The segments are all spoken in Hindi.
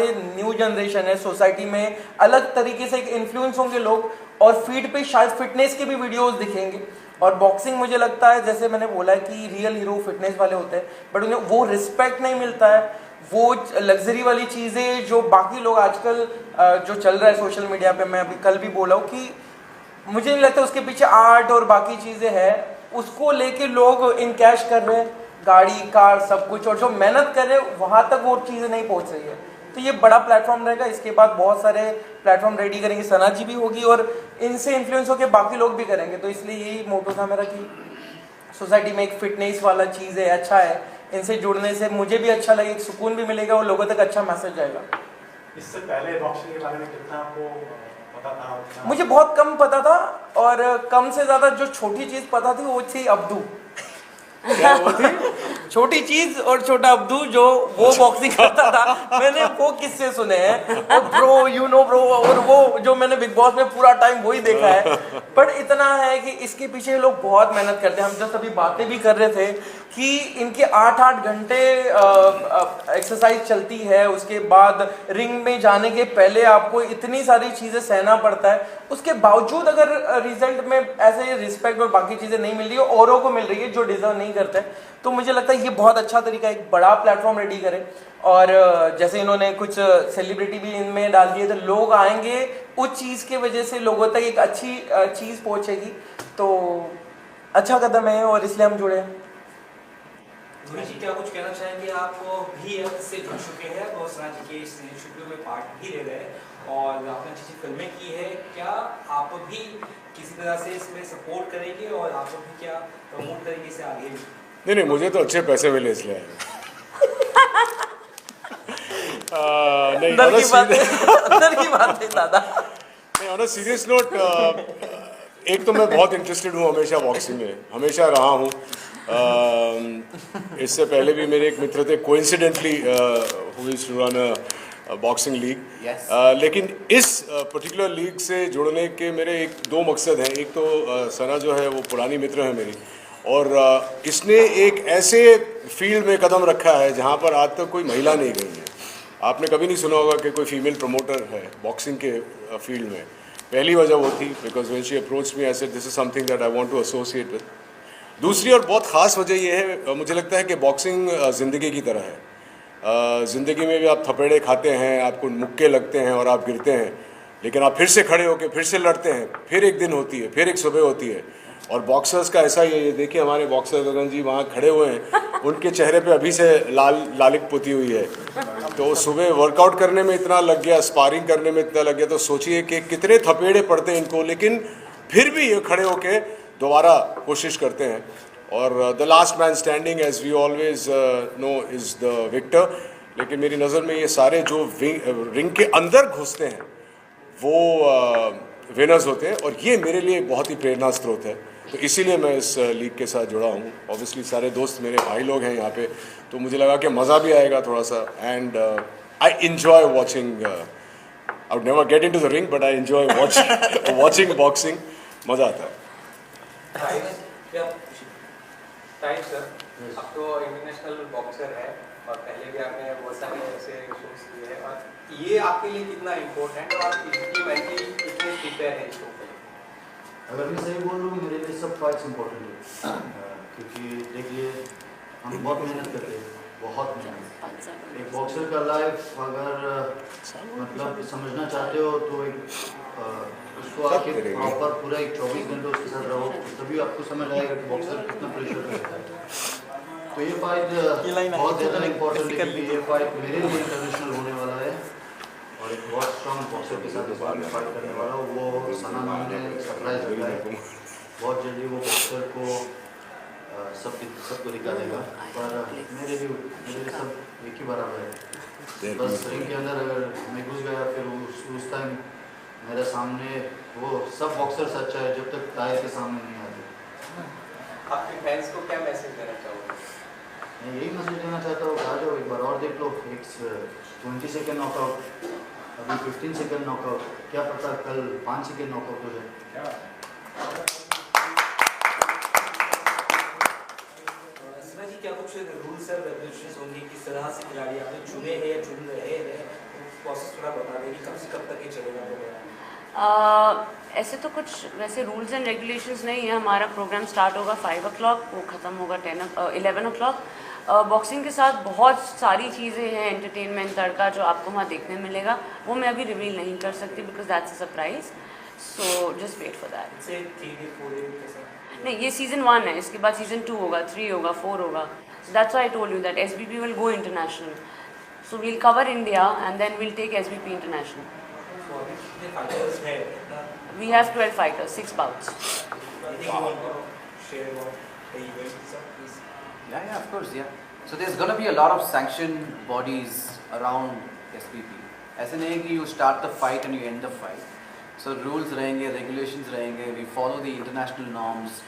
हमारे न्यू जनरेशन है, सोसाइटी में अलग तरीके से इन्फ्लुएंस होंगे लोग, और फीड पे शायद फिटनेस के भी वीडियोस दिखेंगे। और बॉक्सिंग मुझे लगता है, जैसे मैंने बोला है कि रियल हीरो फिटनेस वाले होते हैं, बट उन्हें वो रिस्पेक्ट नहीं मिलता है, वो लग्जरी वाली चीज़ें जो बाकी लोग आजकल जो चल रहा है सोशल मीडिया पे, मैं अभी कल भी बोला हूँ कि मुझे नहीं लगता उसके पीछे आर्ट और बाकी चीज़ें हैं, उसको लेके लोग इनकैश कर रहे हैं, गाड़ी कार सब कुछ, और जो मेहनत कर रहे हैं वहाँ तक वो चीज़ें नहीं पहुँच रही है। तो ये बड़ा प्लेटफॉर्म रहेगा, इसके बाद बहुत सारे प्लेटफॉर्म रेडी करेंगे, सना जी भी होगी और इनसे इन्फ्लुएंस होकर बाकी लोग भी करेंगे। तो इसलिए यही मोटो था मेरा कि सोसाइटी में एक फिटनेस वाला चीज़ है, अच्छा है, इनसे जुड़ने से मुझे भी अच्छा लगे, एक सुकून भी मिलेगा और लोगों तक अच्छा मैसेज जाएगा। इससे पहले बॉक्सिंग के बारे में कितना आपको पता था? मुझे बहुत कम पता था, और कम से ज़्यादा जो छोटी चीज़ पता थी वो थी अब्दू। क्या वो थी? छोटी चीज और छोटा अब्दू जो वो बॉक्सिंग करता था, मैंने वो किस्से सुने हैं, और ब्रो यू नो ब्रो, और वो जो मैंने बिग बॉस में पूरा टाइम वही देखा है। पर इतना है कि इसके पीछे लोग बहुत मेहनत करते हैं। हम जब अभी बातें भी कर रहे थे कि इनके 8-8 घंटे एक्सरसाइज चलती है, उसके बाद रिंग में जाने के पहले आपको इतनी सारी चीज़ें सहना पड़ता है, उसके बावजूद अगर रिजल्ट में ऐसे रिस्पेक्ट और बाकी चीज़ें नहीं मिल रही है, औरों को मिल रही है जो डिजर्व नहीं करते, तो मुझे लगता है ये बहुत अच्छा तरीका है, एक बड़ा प्लेटफॉर्म रेडी करें। और जैसे इन्होंने कुछ सेलिब्रिटी भी इनमें डाल दिए, तो लोग आएंगे, उस चीज़ की वजह से लोगों तक एक अच्छी चीज़ पहुंचेगी, तो अच्छा कदम है और इसलिए हम जुड़े हैं। धोनी जी क्या कुछ कहना चाहेंगे? आप भी इससे जुड़ चुके हैं और सना जी के इस शेड्यूल में पार्ट भी ले रहे हैं और आपने अच्छी अच्छी फिल्में की है, क्या आप भी किसी तरह से इसमें सपोर्ट करेंगे और आप भी क्या प्रमोट करेंगे इसे आगे? नहीं, मुझे तो अच्छे पैसे मिले इसलिए नहीं, अंदर की बात है दादा। नहीं, ऑन अ सीरियस नोट, एक तो मैं बहुत इंटरेस्टेड हूँ हमेशा बॉक्सिंग में, हमेशा रहा हूँ। इससे पहले भी मेरे एक मित्र थे, coincidentally who is to run a boxing league. लेकिन इस पर्टिकुलर लीग से जुड़ने के मेरे दो मकसद हैं। एक तो सना जो है वो पुरानी मित्र है मेरी, और इसने एक ऐसे फील्ड में कदम रखा है जहाँ पर आज तक कोई महिला नहीं गई है। आपने कभी नहीं सुना होगा कि कोई फीमेल प्रमोटर है बॉक्सिंग के फील्ड में। पहली वजह वो थी, because when she approached me I said this is something that I want to associate with. दूसरी और बहुत ख़ास वजह ये है, मुझे लगता है कि बॉक्सिंग ज़िंदगी की तरह है। ज़िंदगी में भी आप थपेड़े खाते हैं, आपको मुक्के लगते हैं और आप गिरते हैं, लेकिन आप फिर से खड़े होकर फिर से लड़ते हैं, फिर एक दिन होती है, फिर एक सुबह होती है। और बॉक्सर्स का ऐसा ही है, ये देखिए हमारे बॉक्सर गगन जी वहाँ खड़े हुए हैं, उनके चेहरे पे अभी से लालिक पुती हुई है। तो सुबह वर्कआउट करने में इतना लग गया, स्पारिंग करने में इतना लग गया, तो सोचिए कि कितने थपेड़े पड़ते हैं इनको, लेकिन फिर भी ये खड़े होके दोबारा कोशिश करते हैं। और the last man standing as we always know is the victor. लेकिन मेरी नज़र में ये सारे जो रिंग के अंदर घुसते हैं वो विनर्स होते हैं, और ये मेरे लिए बहुत ही प्रेरणा स्रोत है। तो इसीलिए मैं इस लीग के साथ जुड़ा हूँ। ऑब्वियसली सारे दोस्त मेरे भाई लोग हैं यहाँ पे, तो मुझे लगा कि मज़ा भी आएगा थोड़ा सा। And I enjoy watching, I would never get into the ring, but I enjoy watching boxing, मज़ा आता है। टाइम सर, अब तो इंटरनेशनल बॉक्सर है और पहले भी आपने बहुत सारे ऐसे शोज किए हैं, और ये आपके लिए कितना इम्पोर्टेंट है और आप फिजिकली मेंटली कितने प्रिपेयर हैं इसको? अगर मैं सही बोल रहा हूँ, मेरे लिए सब फाइट्स इम्पोर्टेंट है, क्योंकि देखिए हम बहुत मेहनत करते हैं, बहुत मेहनत। एक बॉक्सर का लाइफ अगर मतलब समझना चाहते हो तो एक उसको आके प्रॉपर पूरा एक 24 घंटे उसके साथ रहो, तभी आपको समझ आएगा कि बॉक्सर कितना प्रेशर करता है। तो ये फाइट बहुत ज़्यादा इम्पोर्टेंट है, क्योंकि ये फाइट मेरे लिए इंटरनेशनल होने वाला है, और एक बहुत स्ट्रॉन्ग बॉक्सर के साथ इस बार में फाइट करने वाला हूँ। वो सना नाम ने सरप्राइज दिया है, बहुत जल्दी वो बॉक्सर को सबको दिखाएगा। पर मेरे लिए सब एक ही बराबर है, बस रिंग के अंदर अगर मैं घुस गया फिर उस टाइम मेरे सामने वो सब बॉक्सर अच्छा है जब तक टायर के सामने नहीं आते। आपके फैंस को क्या मैसेज देना चाहोगे? मैं यही मैसेज देना चाहता हूँ, आ जाओ एक बार और देख लो, एक 20 सेकेंड नॉकआउट, अभी 15 सेकेंड नॉकआउट, क्या पता कल 5 सेकेंड नॉकआउट हो जाए। सना जी क्या कुछ रूल्स और रेगुलेशंस होंगे, किस तरह से खिलाड़ी आपने चुने हैं या चुन रहे हैं, प्रोसेस थोड़ा बता दें कि कब से कब तक ये चलेगा प्रोग्राम? ऐसे तो कुछ वैसे रूल्स एंड रेगुलेशंस नहीं है। हमारा प्रोग्राम स्टार्ट होगा 5 o'clock, वो ख़त्म होगा 11 o'clock। बॉक्सिंग के साथ बहुत सारी चीज़ें हैं, एंटरटेनमेंट तड़का जो आपको वहाँ देखने मिलेगा, वो मैं अभी रिवील नहीं कर सकती because that's a surprise, so just wait for that. से 3 दिन 4 दिन कैसा? नहीं, ये सीज़न 1 है, इसके बाद सीज़न 2 होगा, 3 होगा, 4 होगा। So that's why I told you that SBP will go international, so we'll cover India and then we'll take SBP international. तो अभी कितने फाइटर्स हैं? We have 12 fighters, 6 bouts. Anything you want to share about the event itself, please? Yeah, of course, yeah. So there's going to be a lot of sanctioned bodies around SPP. ऐसे नहीं है कि you start the fight and you end the fight. So rules रहेंगे, regulations रहेंगे, we follow the international norms.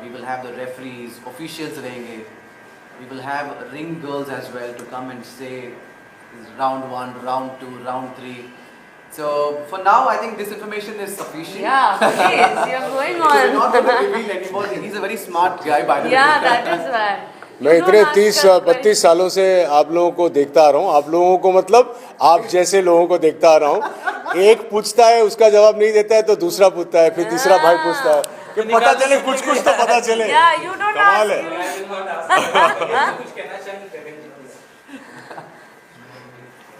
We will have the referees, officials रहेंगे. We will have ring girls as well to come and say round 1, round 2, round 3. So for now, I think this information is sufficient. Yeah, please, you're going So we're on. not going to reveal anymore. He's a very smart guy, by the way. Yeah, that is why. मैं You इतने don't ask 30-32 us questions. सालों से आप लोगों को देखता आ रहा हूँ, आप लोगों को मतलब आप जैसे लोगों को देखता आ रहा हूँ। एक पूछता है, उसका जवाब नहीं देता है तो दूसरा पूछता है, फिर तीसरा भाई पूछता है, कि पता चले कुछ तो पता चले। Yeah, you don't कमाल ask. है। I will not ask. कुछ कहना चाहेंगे गगन जी, please?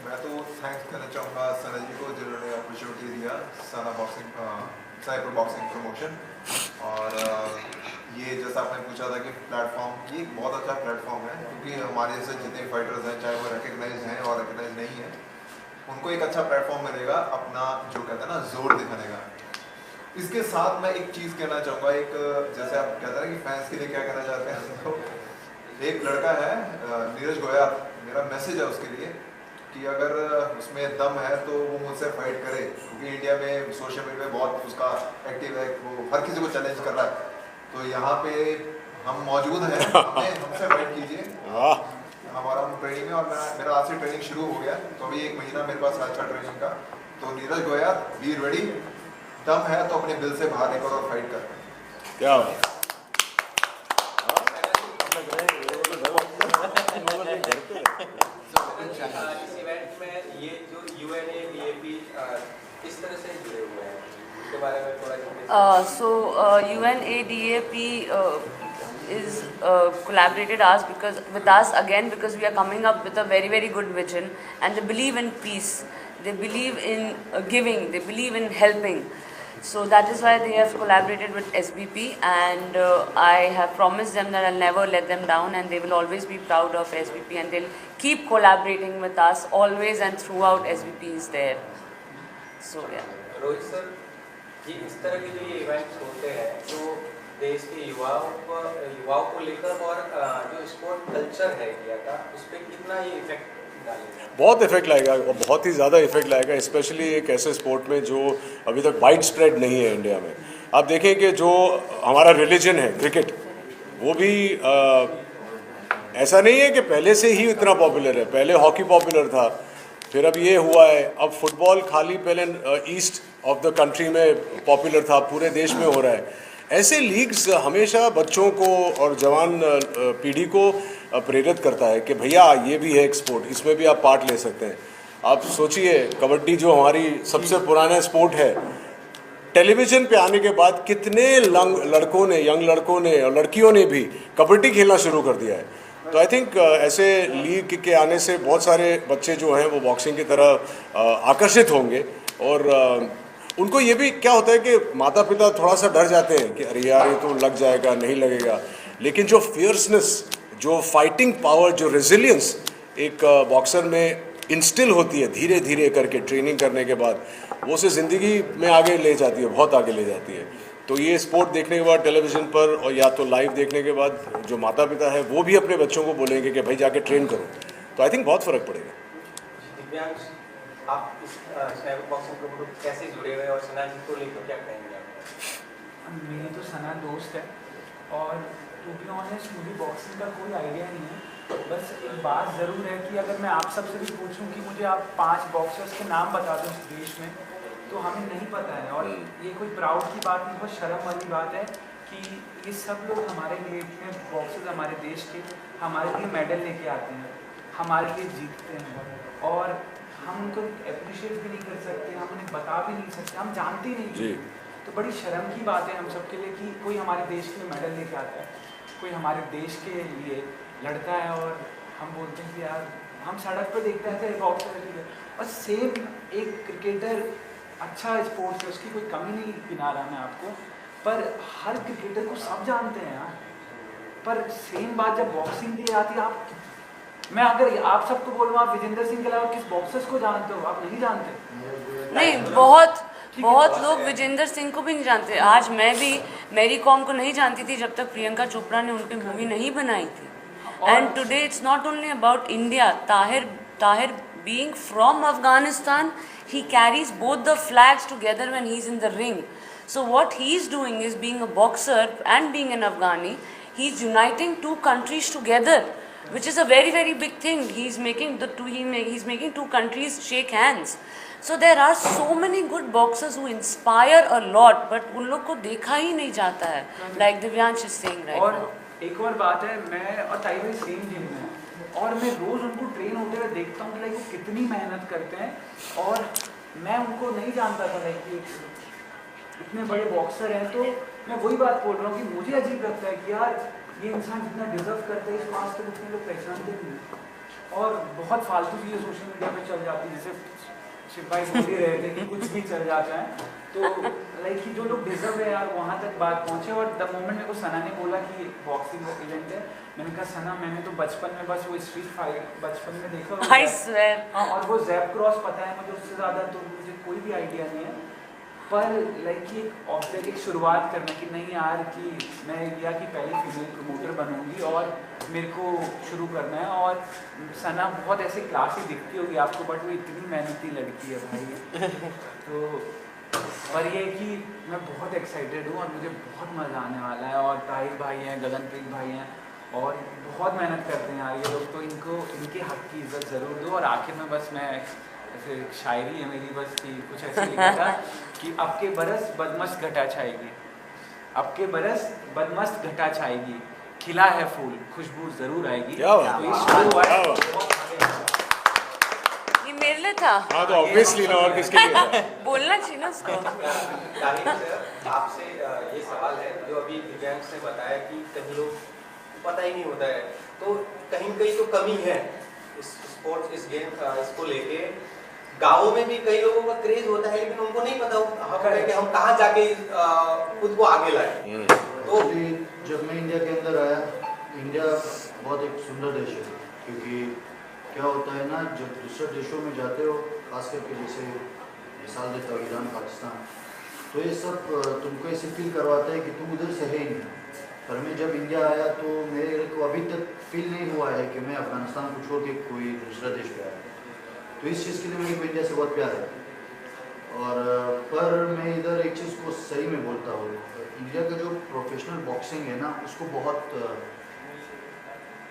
मैं तो थैंक्स करना चाहूँगा सना जी को जिन्होंने अपॉर्चुनिटी दिया सना बॉक्सिंग साइबर बॉक्सिंग प्रमोशन। और ये जैसा आपने पूछा था कि प्लेटफॉर्म, ये एक बहुत अच्छा प्लेटफॉर्म है क्योंकि हमारे जैसे जितने फाइटर्स हैं चाहे वो रिकग्नाइज हैं और रिकग्नाइज नहीं हैं, उनको एक अच्छा प्लेटफॉर्म मिलेगा अपना जो कहते हैं ना जोर दिखाने का। इसके साथ मैं एक चीज़ कहना चाहूँगा, एक जैसे आप कहते हैं ना कि फैंस के लिए क्या कहना चाहते हैं, तो एक लड़का है नीरज गोयल, मेरा मैसेज है उसके लिए कि अगर उसमें दम है तो वो मुझसे फाइट करे, क्योंकि इंडिया में सोशल मीडिया में बहुत उसका एक्टिव है, वो हर किसी को चैलेंज कर रहा है। तो यहाँ पे हम मौजूद हैं, हमसे फाइट कीजिए, हमारा ट्रेनिंग में, और मेरा आज से ट्रेनिंग शुरू हो गया, तो अभी 1 महीना मेरे पास अच्छा ट्रेनिंग का। तो नीरज गोयल, बी रेडी, दम है तो अपने दिल से बाहर निकलो और फाइट कर। क्या इस इवेंट में ये जो UNA DAP किस तरह से जुड़े हुए हैं, इसके बारे में थोड़ा So UNADAP is collaborated with us again because we are coming up with a very good vision, and they believe in peace, they believe in giving, they believe in helping. So that is why they have collaborated with SBP, and I have promised them that I'll never let them down, and they will always be proud of SBP, and they'll keep collaborating with us always, and throughout SBP is there. So yeah. Rohit sir, ये इस तरह के जो ये इवेंट्स होते हैं जो देश के युवाओं को लेकर और जो स्पोर्ट कल्चर है इंडिया का, उस पर कितना ये इफेक्ट डालेगा? बहुत इफेक्ट लाएगा और बहुत ही ज़्यादा इफेक्ट लाएगा, स्पेशली एक ऐसे स्पोर्ट में जो अभी तक वाइड स्प्रेड नहीं है इंडिया में। आप देखें कि जो हमारा रिलीजन है क्रिकेट, वो भी ऐसा नहीं है कि पहले से ही इतना पॉपुलर है। पहले हॉकी पॉपुलर था, फिर अब ये हुआ है, अब फुटबॉल खाली पहले ईस्ट ऑफ द कंट्री में पॉपुलर था, पूरे देश में हो रहा है। ऐसे लीग्स हमेशा बच्चों को और जवान पीढ़ी को प्रेरित करता है कि भैया ये भी है एक स्पोर्ट, इसमें भी आप पार्ट ले सकते हैं। आप सोचिए, कबड्डी जो हमारी सबसे पुराना स्पोर्ट है, टेलीविज़न पे आने के बाद कितने लड़कों ने, यंग लड़कों ने और लड़कियों ने भी कबड्डी खेलना शुरू कर दिया है। तो आई थिंक ऐसे लीग के आने से बहुत सारे बच्चे जो हैं वो बॉक्सिंग की तरह आकर्षित होंगे। और उनको ये भी क्या होता है कि माता पिता थोड़ा सा डर जाते हैं कि अरे यार ये तो लग जाएगा, नहीं लगेगा, लेकिन जो फियर्सनेस, जो फाइटिंग पावर, जो रेजिलियंस एक बॉक्सर में इंस्टिल होती है धीरे धीरे करके ट्रेनिंग करने के बाद, वो उसे ज़िंदगी में आगे ले जाती है, बहुत आगे ले जाती है। तो ये स्पोर्ट देखने के बाद टेलीविज़न पर और या तो लाइव देखने के बाद जो माता पिता है वो भी अपने बच्चों को बोलेंगे कि भाई जाके ट्रेन करो। तो आई थिंक बहुत फ़र्क पड़ेगा। दिव्यांश, आप इस साइबर बॉक्सिंग ग्रुप कैसे जुड़े हुए और सना जी को लेकर क्या कहेंगे आप? मेरी तो सना दोस्त है और टू बी ऑनेस्ट मुझे बॉक्सिंग का कोई आइडिया नहीं है। बस एक बात ज़रूर है कि अगर मैं आप सबसे भी पूछूं कि मुझे आप 5 बॉक्सर्स के नाम बता दो इस देश में, तो हमें नहीं पता है। और ये कोई प्राउड की बात नहीं, बहुत शर्म वाली बात है कि ये सब लोग हमारे लिए इतने बॉक्सर्स हमारे देश के हमारे लिए मेडल लेके आते हैं, हमारे लिए जीतते हैं। और हम उनको अप्रिशिएट भी नहीं कर सकते, हम उन्हें बता भी नहीं सकते, हम जानते ही नहीं। जी। तो बड़ी शर्म की बात है हम सबके लिए कि कोई हमारे देश के लिए मेडल लेके आता है, कोई हमारे देश के लिए लड़ता है और हम बोलते हैं कि यार हम सड़क पर देखते हैं बॉक्सर, और सेम एक क्रिकेटर अच्छा स्पोर्ट्स है, उसकी कोई कमी नहीं गिना रहा मैं आपको, पर हर क्रिकेटर को सब जानते हैं यार। पर सेम बात जब बॉक्सिंग की आती है, आप मैं अगर आप सबको बोलूँ आप विजेंद्र सिंह के अलावा किस बॉक्सर्स को जानते हो? आप नहीं जानते। नहीं, बहुत लोग विजेंद्र सिंह को भी नहीं जानते। आज मैं भी मैरी कॉम को नहीं जानती थी जब तक प्रियंका चोपड़ा ने उनकी मूवी नहीं बनाई थी। And today it's not only about India. Tahir being from Afghanistan, he carries both the flags together when he's in the ring. So what he's doing is, being a boxer and being an Afghani, he's uniting two countries together, which is a very, very big thing. He's making he's making two countries shake hands. So there are so many good boxers who inspire a lot, but उन लोग को देखा ही नहीं जाता है, like Divyansh is saying right और now. एक और बात है, मैं और ताई भाई सेम जिम में हैं और मैं रोज उनको ट्रेन होते हुए देखता हूँ कि लाइक वो कितनी मेहनत करते हैं, और मैं उनको नहीं जानता था लाइक कि इतने बड़े बॉक्सर हैं। तो मैं वही बात बोल रहा हूँ कि मुझे अजीब लगता है कि यार ये इंसान जितना डिजर्व करता है इसको आज तक उतने लोग पहचानते नहीं। और बहुत फालतू चीज़ें सोशल मीडिया पे चल जाती है, जैसे शिव भाई बोल ही रहे थे कि कुछ भी चल जाता है। तो लाइक कि जो लोग डिजर्व है यार वहाँ तक बात पहुँचे। और द मोमेंट मेरे को सना ने बोला कि बॉक्सिंग का इवेंट है, मैंने कहा सना मैंने तो बचपन में बस वो स्ट्रीट फाइट बचपन में देखा। I swear. हाँ, और वो जैप क्रॉस पता है मुझे, उससे ज़्यादा तो मुझे कोई भी आइडिया नहीं है। पर लाइक कि ऑब्वियसली एक शुरुआत करना कि नहीं यार कि मैं इंडिया की पहली फीमेल प्रमोटर बनूंगी और मेरे को शुरू करना है। और सना बहुत ऐसे क्लासी दिखती होगी आपको, बट वो इतनी मेहनती लड़की है भाई। तो और ये कि मैं बहुत एक्साइटेड हूँ और मुझे बहुत मज़ा आने वाला है। और ताहिर भाई हैं, गगनप्रीत भाई हैं और बहुत मेहनत करते हैं यार ये लोग, तो इनको इनके हक की इज्जत ज़रूर दो। और आखिर में बस मैं ऐसे शायरी है मेरी बस कि कुछ ऐसे लिखा था कि अब के बरस बदमस्त घटा छाएगी, अब के बरस बदमस्त घटा छाएगी, खिला है फूल खुशबू ज़रूर आएगी। क्या बात तो ये शुरू है, ये मेरे लिए था। हाँ तो ऑब्वियसली ना, और किसके लिए था? बोलना चाहिए ना उसको। ताहिर सर, आपसे ये सवाल है जो अभी दिव्यांश ने बताया कि कहीं लोग पता ही नहीं होता है, तो कहीं कहीं तो कमी है इस स्पोर्ट्स इस गेम इसको लेके। गाँवों में भी कई लोगों का क्रेज होता है लेकिन उनको नहीं पता होता है कि हम कहाँ जाके खुद को आगे लाए। तो जब मैं इंडिया के अंदर आया, इंडिया बहुत एक सुंदर देश है, क्योंकि क्या होता है ना जब दूसरे देशों में जाते हो, खास करके जैसे मिसाल देता हूँ ईरान पाकिस्तान, तो ये सब तुमको ऐसे फील करवाता है कि तुम उधर से है ही नहीं। पर मैं जब इंडिया आया तो मेरे को अभी तक फील नहीं हुआ है कि मैं अफगानिस्तान को छोड़ के कोई दूसरा देश पे आया। तो इस चीज़ के लिए मेरे को इंडिया से बहुत प्यार है। और पर मैं इधर एक चीज़ को सही में बोलता हूँ, इंडिया का जो प्रोफेशनल बॉक्सिंग है ना उसको बहुत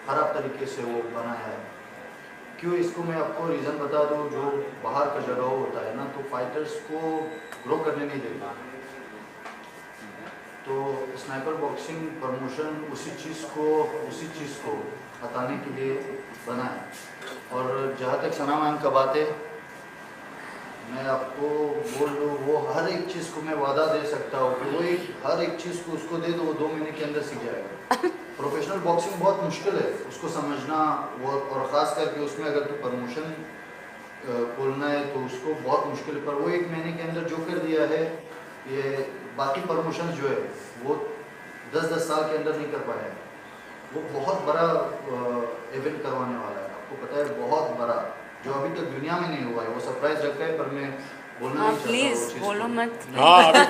ख़राब तरीके से वो बनाया है। क्यों, इसको मैं आपको रीज़न बता दूँ। जो बाहर का जगह होता है ना तो फाइटर्स को ग्रो करने नहीं देता। तो स्नाइपर बॉक्सिंग प्रमोशन उसी चीज़ को हटाने के लिए बना है। और जहाँ तक सना मैम का बात है, मैं आपको बोल दूँ वो हर एक चीज़ को मैं वादा दे सकता हूँ कि वो हर एक चीज़ को उसको दे दो, वो 2 महीने के अंदर सीख जाएगा। प्रोफेशनल बॉक्सिंग बहुत मुश्किल है उसको समझना, वो और ख़ास करके उसमें अगर तो प्रमोशन खोलना है तो उसको बहुत मुश्किल है। पर वो 1 महीने के अंदर जो कर दिया है, ये बाकी प्रमोशंस जो है वो 10-10 साल के अंदर नहीं कर पाया है। वो बहुत बड़ा इवेंट करवाने वाला है, आपको पता है, बहुत बड़ा, जो अभी तक दुनिया में नहीं हुआ है। वो सरप्राइज रखा है, पर मैं बोलना नहीं चाहता। प्लीज बोलो मत। हाँ अभी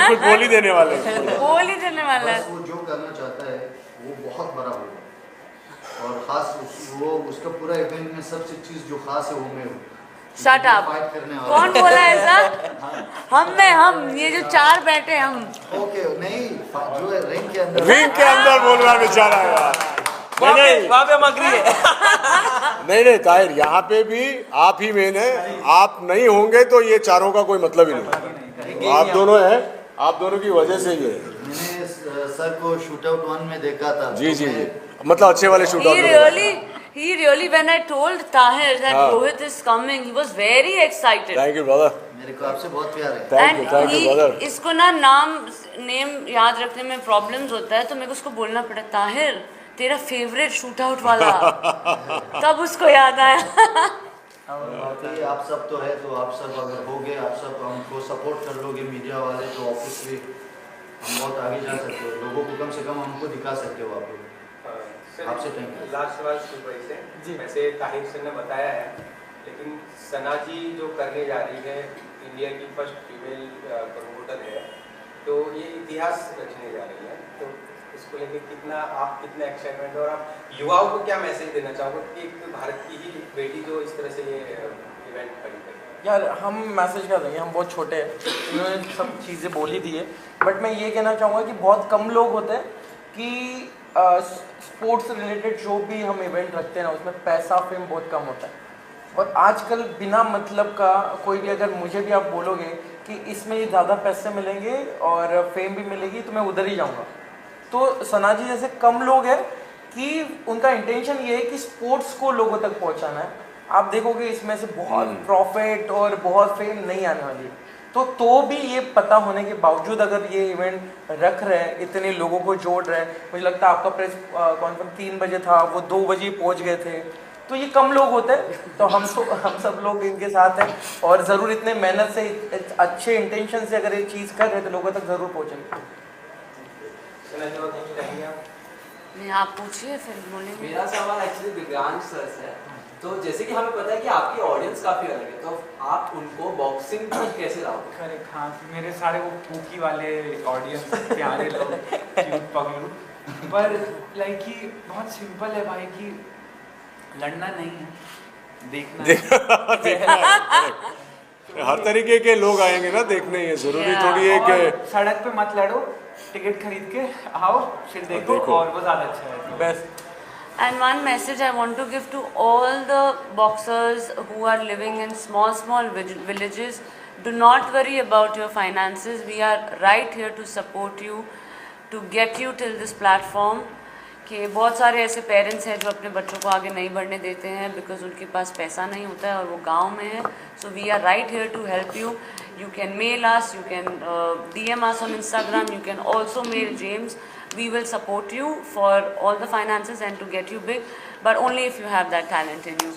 कुछ बोल ही देने वाले हैं। बोल ही देने वाला है। बस वो जो करना चाहता है वो बहुत बड़ा होगा। और खास वो उसका पूरा इवेंट में सबसे चीज़ जो खास है वो मैं हूँ। Shut up. कौन बोला ऐसा? हम ये जो 4 बैठे हम। ओके नहीं, जो है रिंग के अंदर बोल रहा है बेचारा यार। नहीं ताहिर, यहाँ पे भी आप ही मेन है। आप नहीं होंगे तो ये चारों का कोई मतलब ही नहीं। आप दोनों हैं, आप दोनों की वजह से ये। मैंने सर को शूट आउट 1 में देखा था। जी, मतलब अच्छे वाले shoot out. He really, when I told Tahir that हाँ. Rohit is coming, he was very excited. Thank you brother, मेरे को आपसे बहुत प्यार है। Thank you And brother. इसको ना नेम याद रखने में प्रॉब्लम्स होता है, तो मेरे को उसको बोलना पड़ा, ताहिर तेरा फेवरेट शूट आउट वाला। तब उसको याद आया। बाकी आप सब तो है, तो आप सब अगर होगे, आप सब हमको सपोर्ट कर लोगे मीडिया वाले, तो ऑब्वियसली हम बहुत आगे जा सकते हो, लोगों को कम से कम हमको दिखा सकते हो आप लोग। आपसे थैंक यू। लास्ट सवाल भाई से जी। वैसे ताहिर सर ने बताया है, लेकिन सना जी जो करने जा रही है, इंडिया की फर्स्ट फीमेल प्रमोटर है, तो ये इतिहास रचने जा रही है, तो इसको लेके कितना एक्साइटमेंट, और आप युवाओं को क्या मैसेज देना चाहोगे कि एक भारत की ही बेटी जो इस तरह से ये इवेंट खड़ी कर। यार हम मैसेज क्या देंगे, हम बहुत छोटे हैं, इन्होंने सब चीज़ें बोल ही दी है, बट मैं ये कहना चाहूँगा कि बहुत कम लोग होते हैं कि स्पोर्ट्स रिलेटेड जो भी हम इवेंट रखते हैं ना, उसमें पैसा फेम बहुत कम होता है, और आजकल बिना मतलब का कोई भी, अगर मुझे भी आप बोलोगे कि इसमें ज़्यादा पैसे मिलेंगे और फेम भी मिलेगी, तो मैं उधर ही जाऊँगा। तो सना जी जैसे कम लोग हैं कि उनका इंटेंशन ये है कि स्पोर्ट्स को लोगों तक पहुँचाना है। आप देखोगे इसमें से बहुत प्रॉफिट और बहुत फेम नहीं आने वाली है, तो भी ये पता होने के बावजूद अगर ये इवेंट रख रहे हैं, इतने लोगों को जोड़ रहे हैं, मुझे लगता है आपका प्रेस कॉन्फ्रेंस 3 बजे था, वो 2 बजे पहुंच गए थे, तो ये कम लोग होते हैं, तो हम सब लोग इनके साथ हैं, और ज़रूर इतने मेहनत से, अच्छे इंटेंशन से अगर ये चीज़ कर रहे हैं, तो लोगों तक ज़रूर पहुँचेंगे। नहीं, आप पूछिए फिर बोलेंगे। मेरा सवाल एक्चुअली दिव्यांश सर से है। तो जैसे कि हमें पता है कि आपकी ऑडियंस काफी अलग है, तो आप उनको बॉक्सिंग में कैसे लाओगे? करेक्ट, हाँ, मेरे सारे वो पूकी वाले ऑडियंस प्यारे लोग, क्यूट पगलू, पर लाइक कि बहुत सिंपल है भाई, कि लड़ना नहीं है, देखना है। हर तरीके के लोग आएंगे ना देखने, ये जरूरी थोड़ी है कि सड़क पे मत लड़ो, टिकट खरीद के आओ, फिर देखो, और वो ज़्यादा अच्छा है। Best. And one message I want to give to all the boxers who are living in small villages, do not worry about your finances. We are right here to support you, to get you till this platform. कि बहुत सारे ऐसे पेरेंट्स हैं जो अपने बच्चों को आगे नहीं बढ़ने देते हैं बिकॉज उनके पास पैसा नहीं होता है और वो गांव में है। So we are right here to help you. You can mail us, you can DM us on Instagram, you can also mail James. We will support you for all the finances and to get you big, but only if you have that talent in you.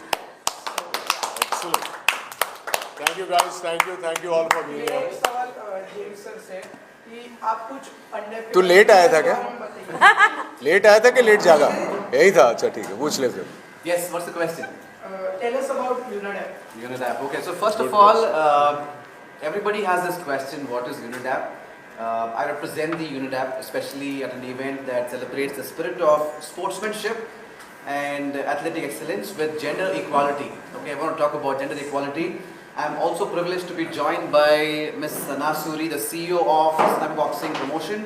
Excellent. Thank you guys, thank you all for being here. एक सवाल जेम्स सर से कि आप कुछ अंडे तू लेट आया था क्या? लेट आया था कि लेट जागा? यही था, अच्छा ठीक है, पूछ ले फिर। Yes, what's the question? Tell us about UNIDAP. UNIDAP. Okay, so first of all, everybody has this question, what is UNIDAP? I represent the UNIDAP, especially at an event that celebrates the spirit of sportsmanship and athletic excellence with gender equality. Okay, I want to talk about gender equality. I'm also privileged to be joined by Ms. Sana Suri, the CEO of Sana Boxing Promotion,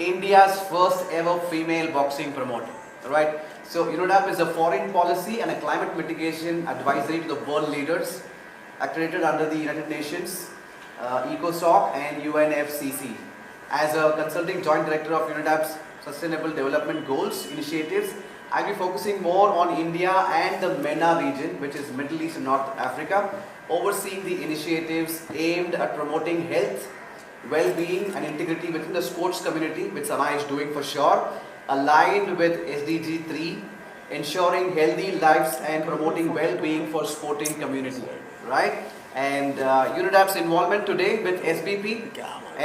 India's first ever female boxing promoter. Alright, so UNIDAP is a foreign policy and a climate mitigation advisory to the world leaders, accredited under the United Nations, ECOSOC and UNFCCC. As a consulting joint director of UNIDAP's Sustainable Development Goals initiatives, I'll be focusing more on India and the MENA region, which is Middle East and North Africa, overseeing the initiatives aimed at promoting health, well-being and integrity within the sports community, which Sana is doing for sure, aligned with SDG 3, ensuring healthy lives and promoting well-being for sporting community, right? And UNIDAP's involvement today with SBP,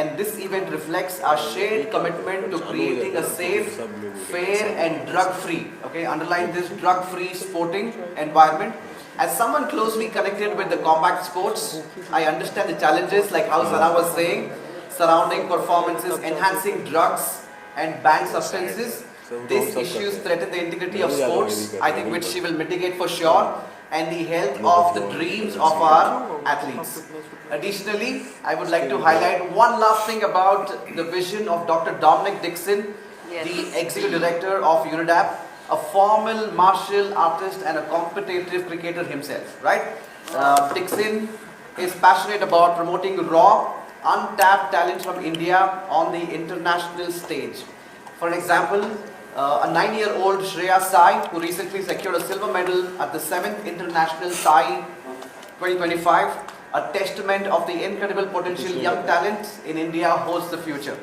and this event reflects our shared commitment to creating a safe, fair and drug-free, okay, underline this, drug-free sporting environment. As someone closely connected with the combat sports, I understand the challenges, like how Sana was saying, surrounding performances, enhancing drugs and banned substances. These issues threaten the integrity of sports, I think, which she will mitigate for sure, and the health of the dreams of our athletes. Additionally, I would like to highlight one last thing about the vision of Dr. Dominic Dixon, the Executive Director of UNIDAP, a formal martial artist and a competitive cricketer himself, right? Dixon is passionate about promoting raw, untapped talent from India on the international stage. For example, a 9-year-old Shreya Sai, who recently secured a silver medal at the 7th International Sai 2025, a testament of the incredible potential young talent in India holds the future.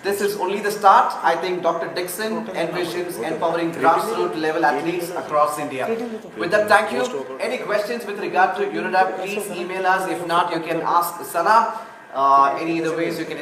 This is only the start. I think Dr. Dixon envisions empowering grassroots level athletes across India. With that, thank you. Any questions with regard to UNIDAP, please email us. If not, you can ask Sana. Any other ways you can